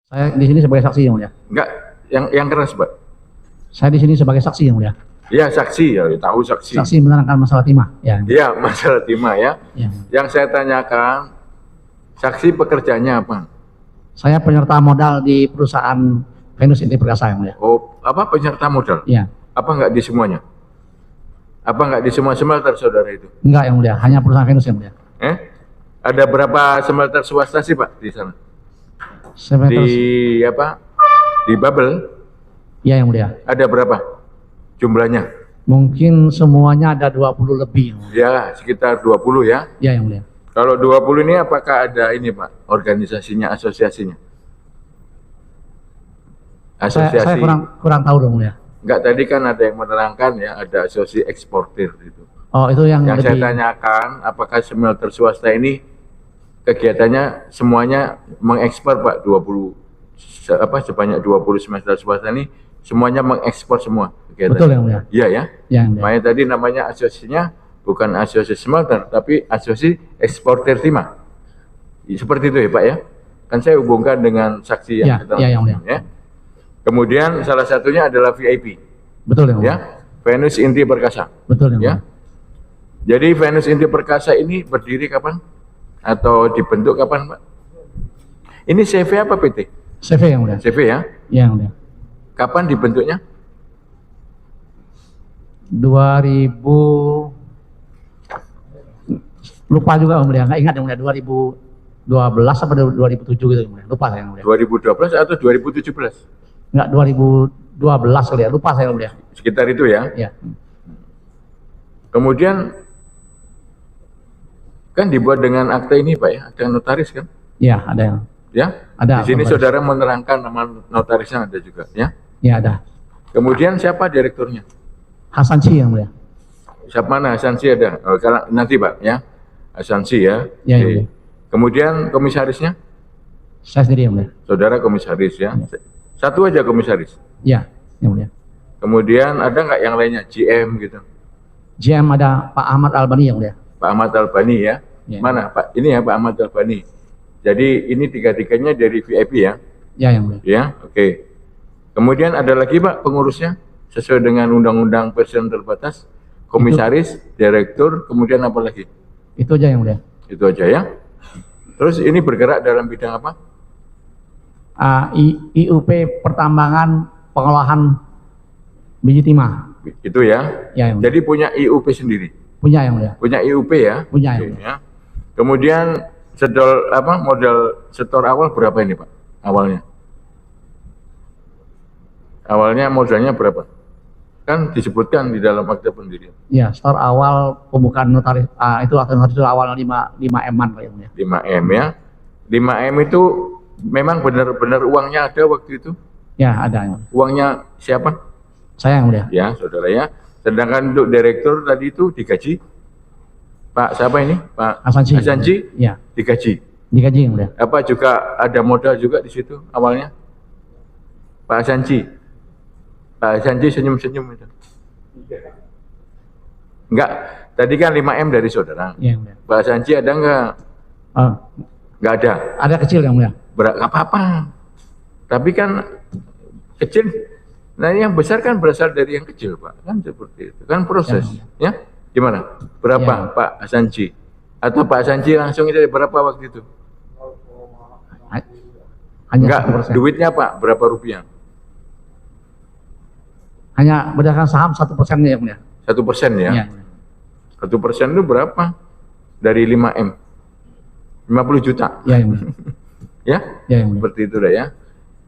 Saya di sini sebagai saksi yang mulia. Enggak, yang keras, Pak. Saya di sini sebagai saksi yang mulia. Ya, saksi ya, tahu saksi. Saksi menerangkan masalah timah. Ya. Iya, masalah timah ya. Ya. Yang saya tanyakan, saksi pekerjaannya apa? Saya penyerta modal di perusahaan Venus Inti Perkasa yang mulia. Oh, apa penyerta modal? Ya. Apa enggak di semuanya? Apa enggak di semua smelter saudara itu? Enggak yang mulia, hanya perusahaan Venus yang mulia. Ada berapa smelter swasta sih Pak di sana? Semeter. Di apa? Di Babel? Ya yang mulia. Ada berapa jumlahnya? Mungkin semuanya ada 20 lebih. Ya, sekitar 20 ya. Ya yang mulia. Kalau 20 ini apakah ada ini Pak, organisasinya, asosiasinya? Asosiasi. Saya kurang tahu dong mulia. Enggak, tadi kan ada yang menerangkan ya, ada asosiasi eksportir gitu. Oh itu yang Yang lebih. saya tanyakan, apakah smelter swasta ini kegiatannya semuanya mengekspor Pak, 20 sebanyak 20 smelter swasta ini semuanya mengekspor semua kegiatannya. Betul yang mulia. Iya ya. Ya yang mulia. Makanya tadi namanya asosiasinya bukan asosiasi smelter tapi asosiasi eksportir timah. Seperti itu ya Pak ya. Kan saya hubungkan dengan saksi yang Ya, yang mulia. ya. Kemudian salah satunya adalah VIP. Betul yang mulia. Ya. Venus Inti Perkasa. Betul yang Ya. mulia. Jadi Venus Inti Perkasa ini berdiri kapan? Atau dibentuk kapan, Pak? Ini CV apa PT? CV yang mulia. CV ya. Ya yang mulia. Kapan dibentuknya? 2000 lupa juga yang mulia, nggak ingat yang mulia, 2012 apa 2007 gitu yang mulia. Lupa saya yang mulia. 2012 atau 2017? Enggak, 2012 kali ya, lupa saya yang mulia. Sekitar itu ya. Ya. Kemudian kan dibuat dengan akta ini, Pak ya, akta notaris kan? Ya, ada yang. Ya. Ada. Di sini notaris. saudara menerangkan nama notarisnya ada juga, ya. Ya, ada. Kemudian siapa direkturnya? Hasan Sy yang mulia. Siapa mana? Asansi ada. Oh, nanti, Pak ya. Asansi ya. Ya, Oke. yang mulia. Kemudian komisarisnya? Saya sendiri yang mulia. Saudara komisaris ya. Satu aja komisaris. Ya, yang mulia. Kemudian ada nggak yang lainnya? GM gitu. GM ada Pak Ahmad Albani yang mulia. Pak Ahmad Albani ya. Ya. Mana Pak? Ini ya Pak Ahmad Albani. Jadi ini tiga-tiganya dari VIP ya. Ya, yang mulia. Ya, oke. Kemudian ada lagi Pak pengurusnya sesuai dengan Undang-Undang Personel Terbatas, komisaris, direktur, kemudian apa lagi? Itu aja yang mulia. Itu aja ya. Terus ini bergerak dalam bidang apa? IUP pertambangan pengolahan biji timah. Itu ya. Ya, yang mulia. Jadi punya IUP sendiri. Punya yang mulia. Punya IUP ya. Punya yang Oke, mulia. ya. Kemudian modal setor awal berapa ini Pak? Awalnya? Awalnya modalnya berapa? Kan disebutkan di dalam akta pendirian. Ya, store awal pembukaan notaris itu akta notaris itu awal 5 M-an Pak yang mulia. 5M ya. 5M itu memang benar-benar uangnya ada waktu itu? Ya, ada yang mulia. Uangnya siapa? Saya yang mulia. Ya, saudara ya. Sedangkan untuk direktur tadi itu digaji Pak siapa ini? Pak Hasan Sy. Hasanji Ya, digaji. digaji yang mulia. Apa juga ada modal juga di situ awalnya? Pak Hasanji. Pak Hasanji senyum-senyum itu. Enggak, tadi kan 5M dari saudara. Ya, yang mulia. Pak Hasanji ada enggak? Oh, Enggak ada. ada kecil yang mulia. Enggak apa-apa. Tapi kan kecil. Nah yang besar kan berasal dari yang kecil Pak. Kan seperti itu. Kan proses. Ya. Gimana? Berapa Ya. Pak Hasanji? Atau Pak Hasanji langsung itu berapa waktu itu? Hanya Enggak, 1%. duitnya Pak berapa rupiah? Hanya berdasarkan saham 1% yang mulia. 1% ya? Ya. 1% itu berapa? Dari 5M? 50 juta? Ya, yang mulia. Ya? Ya, yang mulia. Seperti itu dah ya.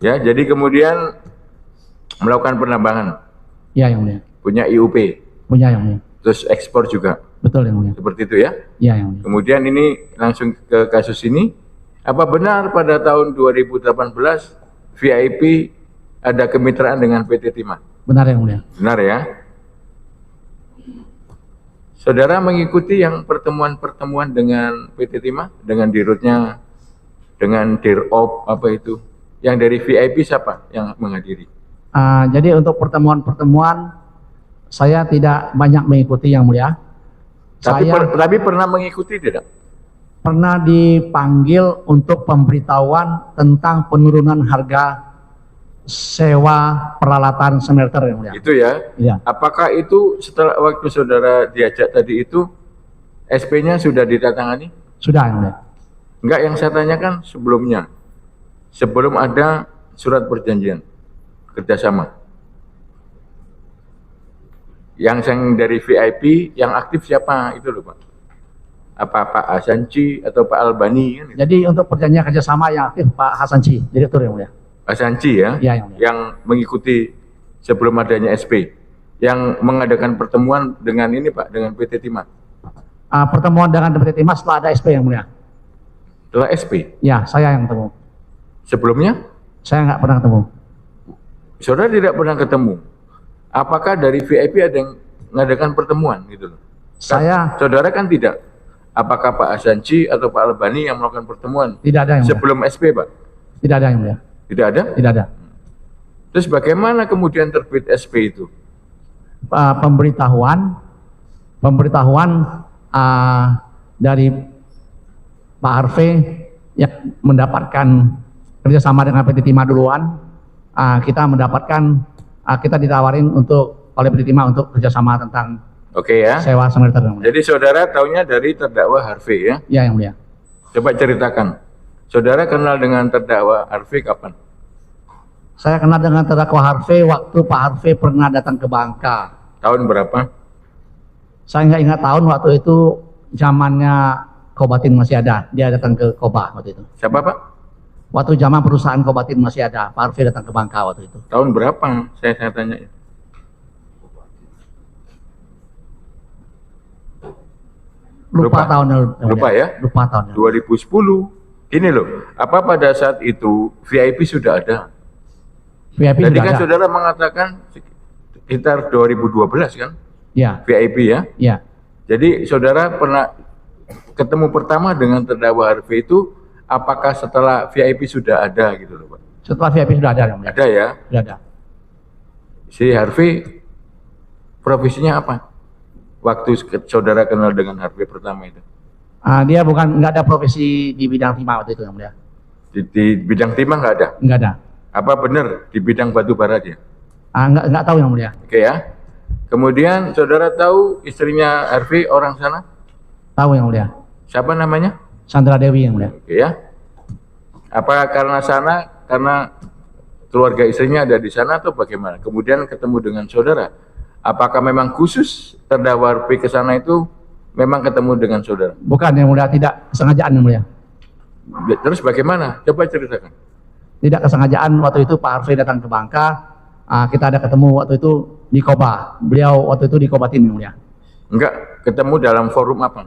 Ya, jadi kemudian melakukan penambangan. Ya, yang mulia. Punya IUP. Punya yang mulia. Terus ekspor juga. Betul yang mulia. Seperti itu ya. Ya, yang mulia. Kemudian ini langsung ke kasus ini. Apa benar pada tahun 2018 VIP ada kemitraan dengan PT Timah? Benar yang mulia. Benar ya. Saudara mengikuti yang pertemuan-pertemuan dengan PT Timah, dengan dirutnya, dengan dirop apa itu? Yang dari VIP siapa yang menghadiri? Jadi untuk pertemuan-pertemuan saya tidak banyak mengikuti yang mulia. Tapi, Saya tapi pernah mengikuti tidak? pernah dipanggil untuk pemberitahuan tentang penurunan harga sewa peralatan smelter yang mulia. Itu ya. Iya. Apakah itu setelah waktu saudara diajak tadi itu SP-nya sudah ditandatangani? Sudah yang mulia. Enggak, yang saya tanyakan sebelumnya. Sebelum ada surat perjanjian kerjasama. Yang dari VIP, yang aktif siapa itu loh Pak? Apa Pak Hasanci atau Pak Albani? Kan? Jadi untuk perjanjian kerjasama yang aktif Pak Hasanci, direktur yang mulia. Hasanci ya, Ya, yang mulia. yang mengikuti sebelum adanya SP, yang mengadakan pertemuan dengan ini Pak, dengan PT Timah. Pertemuan dengan PT Timah setelah ada SP yang mulia. Setelah SP, Ya, saya yang ketemu. sebelumnya Saya nggak pernah ketemu. saudara tidak pernah ketemu. Apakah dari VIP ada yang mengadakan pertemuan gitu loh? Saya Saudara kan tidak. Apakah Pak Hasanci atau Pak Albani yang melakukan pertemuan tidak ada yang mulia. sebelum SP Pak? Tidak ada yang mulia. Tidak ada? Tidak ada. Terus bagaimana kemudian terbit SP itu? Pemberitahuan dari Pak Harvey yang mendapatkan kerjasama dengan PT Timah duluan. Kita mendapatkan kita ditawarin oleh PT Timah untuk kerjasama tentang Oke ya. sewa smelter yang mulia. Jadi saudara taunya dari terdakwa Harvey ya? Ya yang mulia. Coba ceritakan. Saudara kenal dengan terdakwa Harvey kapan? Saya kenal dengan terdakwa Harvey waktu Pak Harvey pernah datang ke Bangka. Tahun berapa? Saya nggak ingat tahun, waktu itu zamannya Kobatin masih ada. Dia datang ke Koba waktu itu. Siapa Pak? Waktu zaman perusahaan Kobatin masih ada, Pak Harvey datang ke Bangka waktu itu. Tahun berapa? Saya tanya ya. Lupa tahunnya. Lupa ya? Lupa tahunnya. 2010. Ini loh, apa pada saat itu VIP sudah ada? VIP Tadi sudah kan ada. saudara mengatakan sekitar 2012 kan? Ya, VIP ya? ya. Jadi saudara pernah ketemu pertama dengan terdakwa Harvey itu apakah setelah VIP sudah ada gitu loh Pak? Setelah VIP sudah ada yang mulia. Ada ya? Sudah ada. Si Harvey profesinya apa? Waktu saudara kenal dengan Harvey pertama itu? Dia nggak ada profesi di bidang timah waktu itu yang mulia. Di bidang timah nggak ada? Nggak ada. Apa benar di bidang batu bara dia? Nggak tahu yang mulia. Oke ya. Kemudian saudara tahu istrinya Harvey orang sana? Tahu yang mulia. Siapa namanya? Sandra Dewi yang mulia. Oke ya. Apa karena keluarga istrinya ada di sana atau bagaimana? Kemudian ketemu dengan saudara. Apakah memang khusus terdakwa Harvey ke sana itu memang ketemu dengan saudara? Bukan yang mulia, tidak kesengajaan yang mulia. Terus bagaimana? Coba ceritakan. Tidak kesengajaan, waktu itu Pak Harvey datang ke Bangka. Kita ada ketemu waktu itu di Koba. Beliau waktu itu di Kobatin yang mulia. Enggak, ketemu dalam forum apa?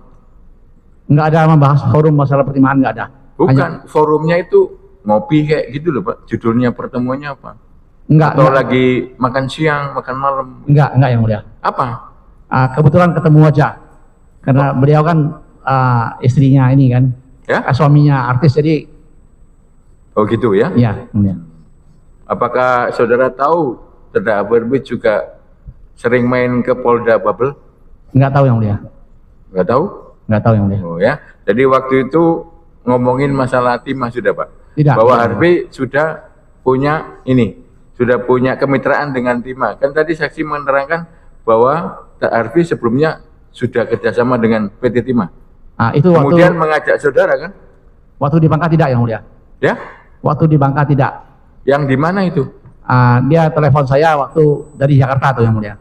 Nggak ada membahas forum masalah pertimbangan, nggak ada. Bukan, forumnya itu ngopi kayak gitu loh Pak. Judulnya pertemuannya apa? Atau Enggak. lagi makan siang, makan malam? Enggak yang mulia. Apa? Kebetulan ketemu aja. Karena beliau kan istrinya ini kan, Ya? suaminya artis, jadi Oh gitu ya? ya, mulia. Apakah saudara tahu terdakwa Harvey juga sering main ke Polda Babel? Nggak tahu yang mulia. Nggak tahu? Nggak tahu yang mulia. Oh ya. Jadi waktu itu ngomongin masalah timah sudah Pak? Tidak. Bahwa Harvey sudah punya sudah punya kemitraan dengan timah. Kan tadi saksi menerangkan bahwa Harvey sebelumnya sudah kerjasama dengan PT Timah. Itu Kemudian mengajak saudara kan? waktu di Bangka tidak yang mulia. Ya? Waktu di Bangka tidak. Yang di mana itu? Dia telepon saya waktu dari Jakarta tuh yang mulia.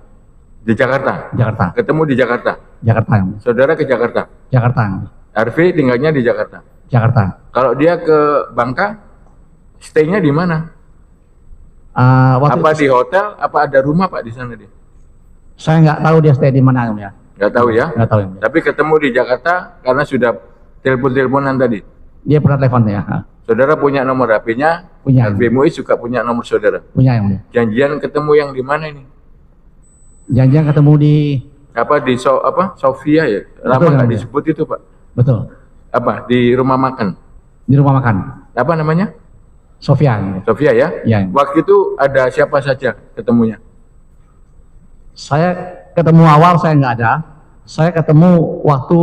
Di Jakarta. Jakarta. Ketemu di Jakarta. Jakarta yang mulia. Saudara ke Jakarta. Jakarta yang mulia. Harvey tinggalnya di Jakarta. Jakarta. Kalau dia ke Bangka, stay-nya di mana? Waktu Apa itu di hotel? Apa ada rumah Pak di sana dia? saya nggak tahu dia stay di mana yang mulia. Nggak tahu ya. Nggak tahu yang mulia. Tapi ketemu di Jakarta karena sudah telepon-teleponan tadi. Dia pernah telepon ya. Saudara punya nomor HP-nya, Punya. Harvey Muiz juga punya nomor saudara. Punya yang mulia. Janjian ketemu yang di mana ini? Janjian ketemu di Apa di Sofia ya? Lama Betul, nggak ya. disebut itu Pak? betul Apa di rumah makan? di rumah makan Apa namanya? Sofia. Yang mulia. Sofia ya? Ya. Waktu itu ada siapa saja ketemunya? Saya ketemu awal saya nggak ada. Saya ketemu waktu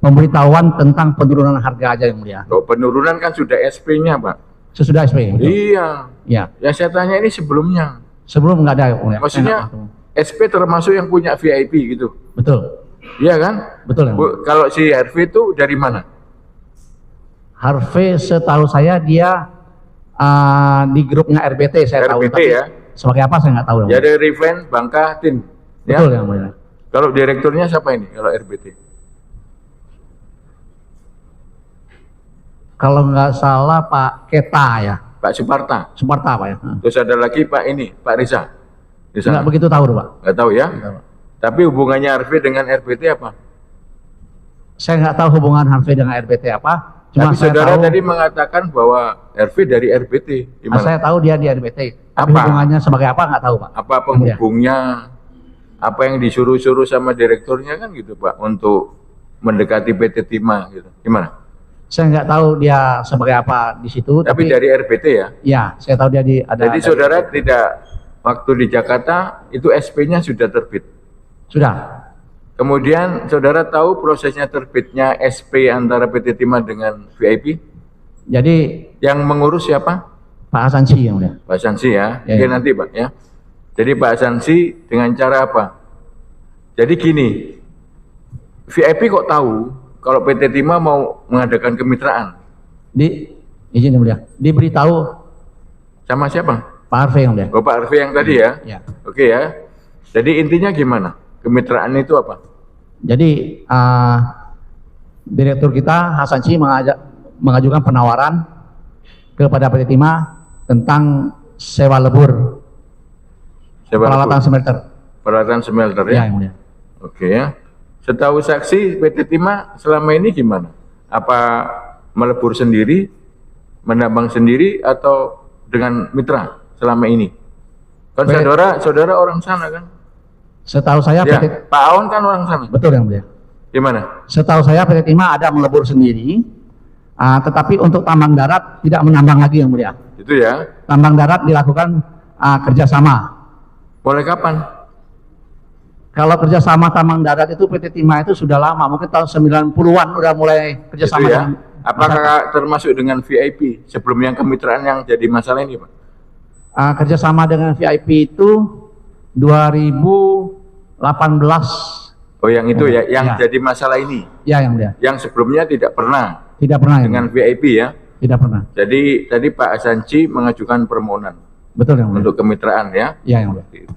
pemberitahuan tentang penurunan harga aja yang mulia. Loh, penurunan kan sudah SP-nya, Pak. Sesudah SP. Betul. Iya. Ya. Yang saya tanya ini sebelumnya. Sebelum nggak ada yang mulia. Maksudnya SP termasuk yang punya VIP gitu. Betul. Iya kan? Betul yang mulia. Kalau si Harvey itu dari mana? Harvey setahu saya dia di grupnya RBT saya tahu. RBT Tapi ya. sebagai apa saya nggak tahu. Yang Ya mulia. dari Revent, Bangka, Tin. Ya? Betul yang mulia. Kalau direkturnya siapa ini? Kalau RBT? Kalau nggak salah Pak Keta ya. Pak Suparta. Suparta Pak ya. Terus ada lagi Pak ini, Pak Riza. Di sana. Nggak begitu tahu Pak. Nggak tahu ya? Nggak tahu, Pak. Tapi hubungannya Harvey dengan RBT apa? Saya nggak tahu hubungan Harvey dengan RBT apa. Cuma Tapi saya saudara tahu, tadi mengatakan bahwa Harvey dari RBT. Gimana? saya tahu dia di RBT. Tapi Apa? hubungannya sebagai apa nggak tahu Pak. Apa penghubungnya? Apa yang disuruh-suruh sama direkturnya kan gitu Pak, untuk mendekati PT Timah gitu. Gimana? Saya nggak tahu dia sebagai apa di situ. Tapi dari RBT ya? Ya, saya tahu dia ada. Jadi saudara tidak, waktu di Jakarta itu SP-nya sudah terbit. Sudah. Kemudian saudara tahu prosesnya terbitnya SP antara PT Timah dengan VIP? Jadi Yang mengurus siapa? Pak Hasansi yang mulia. Pak Sansi ya. Ya, Oke ya. nanti Pak ya. Jadi Pak Sansi dengan cara apa? Jadi gini, VIP kok tahu kalau PT Timah mau mengadakan kemitraan? Izin yang mulia. Diberitahu Sama siapa? Pak Harvey yang mulia. Bapak Arfi yang tadi ya? Ya. Oke ya. Jadi intinya gimana? Kemitraan itu apa? Jadi direktur kita Hasansi mengajukan penawaran kepada PT Timah tentang sewa lebur peralatan smelter. Peralatan smelter Ya, ya? yang mulia. Oke ya. Setahu saksi PT Timah selama ini gimana? Apa melebur sendiri, menambang sendiri, atau dengan mitra selama ini? Kan saudara orang sana kan? Setahu saya Ya, PT Pak Aon kan orang sana. betul yang mulia. Gimana? Setahu saya PT Timah ada melebur sendiri, tetapi untuk tambang darat tidak menambang lagi yang mulia. Itu ya. Tambang darat dilakukan kerjasama. Mulai kapan? Kalau kerjasama tambang darat itu PT Timah itu sudah lama, mungkin tahun 90-an udah mulai Itu kerjasama. ya. dengan Apakah termasuk dengan VIP sebelum yang kemitraan yang jadi masalah ini, Pak? kerjasama dengan VIP itu 2018. Oh, yang itu ya, yang Ya. jadi masalah ini. Ya yang mulia. Yang sebelumnya tidak pernah Tidak pernah yang dengan mulia. VIP ya. Tidak pernah. Jadi tadi Pak Asanci mengajukan permohonan Betul yang mulia. untuk kemitraan ya. Ya yang mulia. Gitu.